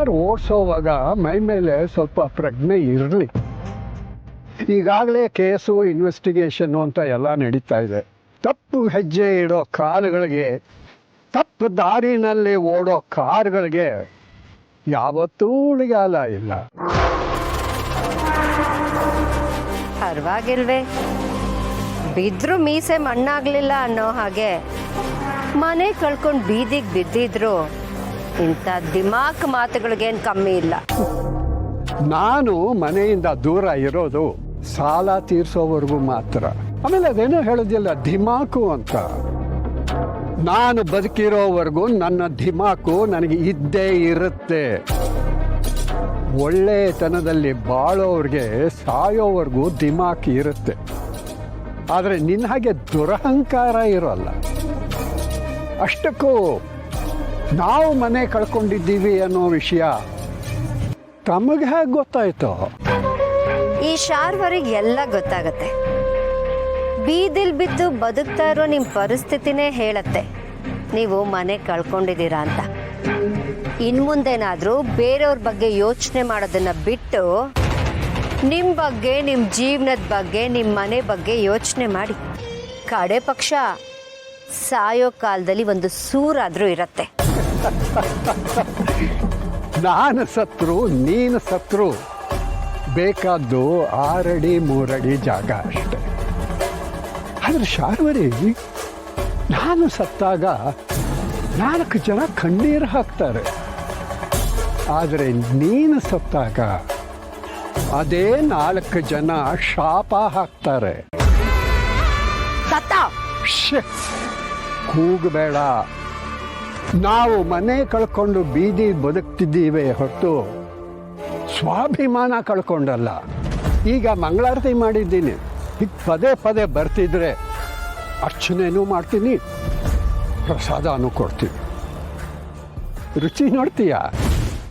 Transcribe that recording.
Car ಓಡಿಸೋವಾಗ ಮೈ ಮೇಲೆ ಸ್ವಲ್ಪ ಪ್ರಜ್ಞೆ ಇರಲಿ. ಈಗಾಗಲೇ ಕೇಸು ಇನ್ವೆಸ್ಟಿಗೇಷನ್ನು ಅಂತ ಎಲ್ಲ ನಡೀತಾ ಇದೆ. ತಪ್ಪು ಹೆಜ್ಜೆ ಇಡೋ ಕಾರುಗಳಿಗೆ, ತಪ್ಪು ದಾರಿನಲ್ಲಿ ಓಡೋ ಕಾರುಗಳಿಗೆ ಯಾವತ್ತೂ ಉಳಿಗಾಲ ಇಲ್ಲ. ಪರವಾಗಿಲ್ವೇ, ಬಿದ್ರು ಮೀಸೆ ಮಣ್ಣಾಗ್ಲಿಲ್ಲ ಅನ್ನೋ ಹಾಗೆ ಮನೆ ಕಳ್ಕೊಂಡು ಬೀದಿಗೆ ಬಿದ್ದಿದ್ರು ಇಂಥ ದಿಮಾಕ್ ಮಾತುಗಳಿಗೇನು ಕಮ್ಮಿ ಇಲ್ಲ. ನಾನು ಮನೆಯಿಂದ ದೂರ ಇರೋದು ಸಾಲ ತೀರ್ಸೋವರೆಗೂ ಮಾತ್ರ. ಆಮೇಲೆ ಅದೇನೋ ಹೇಳೋದಿಲ್ಲ ಧಿಮಾಕು ಅಂತ. ನಾನು ಬದುಕಿರೋವರೆಗೂ ನನ್ನ ಧಿಮಾಕು ನನಗೆ ಇದ್ದೇ ಇರುತ್ತೆ. ಒಳ್ಳೆತನದಲ್ಲಿ ಬಾಳೋವ್ರಿಗೆ ಸಾಯೋವರೆಗೂ ಧಿಮಾಕ್ ಇರುತ್ತೆ. ಆದರೆ ನಿನ್ನ ಹಾಗೆ ದುರಹಂಕಾರ ಇರೋಲ್ಲ. ಅಷ್ಟಕ್ಕೂ ನಾವು ಮನೆ ಕಳ್ಕೊಂಡಿದ್ದೀವಿ ಅನ್ನೋ ವಿಷಯ ತಮಗೆ ಹೇಗೆ ಗೊತ್ತಾಯ್ತು? ಈ ಶಾರ್ವರಿಗೆ ಎಲ್ಲ ಗೊತ್ತಾಗತ್ತೆ. ಬೀದಿಲ್ ಬಿದ್ದು ಬದುಕ್ತಾ ಇರೋ ನಿಮ್ಮ ಪರಿಸ್ಥಿತಿನೇ ಹೇಳತ್ತೆ ನೀವು ಮನೆ ಕಳ್ಕೊಂಡಿದ್ದೀರಾ ಅಂತ. ಇನ್ಮುಂದೇನಾದರೂ ಬೇರೆಯವ್ರ ಬಗ್ಗೆ ಯೋಚನೆ ಮಾಡೋದನ್ನ ಬಿಟ್ಟು ನಿಮ್ಮ ಬಗ್ಗೆ, ನಿಮ್ಮ ಜೀವನದ ಬಗ್ಗೆ, ನಿಮ್ಮ ಮನೆ ಬಗ್ಗೆ ಯೋಚನೆ ಮಾಡಿ. ಕಡೆ ಪಕ್ಷ ಸಾಯೋ ಕಾಲದಲ್ಲಿ ಒಂದು ಸೂರಾದರೂ ಇರತ್ತೆ. ನಾನು ಸತ್ರು ನೀನು ಸತ್ರು ಬೇಕಾದ್ದು 6 ಅಡಿ 3 ಅಡಿ ಜಾಗ ಅಷ್ಟೆ. ಆದರೆ ಶಾರ್ವರಿ, ನಾನು ಸತ್ತಾಗ 4 ಜನ ಕಣ್ಣೀರು ಹಾಕ್ತಾರೆ. ಆದರೆ ನೀನು ಸತ್ತಾಗ ಅದೇ 4 ಜನ ಶಾಪ ಹಾಕ್ತಾರೆ. ಕೂಗಬೇಡ. ನಾವು ಮನೆ ಕಳ್ಕೊಂಡು ಬೀದಿ ಬದುಕ್ತಿದ್ದೀವಿ ಹೊರತು ಸ್ವಾಭಿಮಾನ ಕಳ್ಕೊಂಡಲ್ಲ. ಈಗ ಮಂಗಳಾರತಿ ಮಾಡಿದ್ದೀನಿ, ಈಗ ಪದೇ ಪದೇ ಬರ್ತಿದ್ರೆ ಅರ್ಚನೆನೂ ಮಾಡ್ತೀನಿ, ಪ್ರಸಾದನೂ ಕೊಡ್ತೀನಿ. ರುಚಿ ನೋಡ್ತೀಯಾ?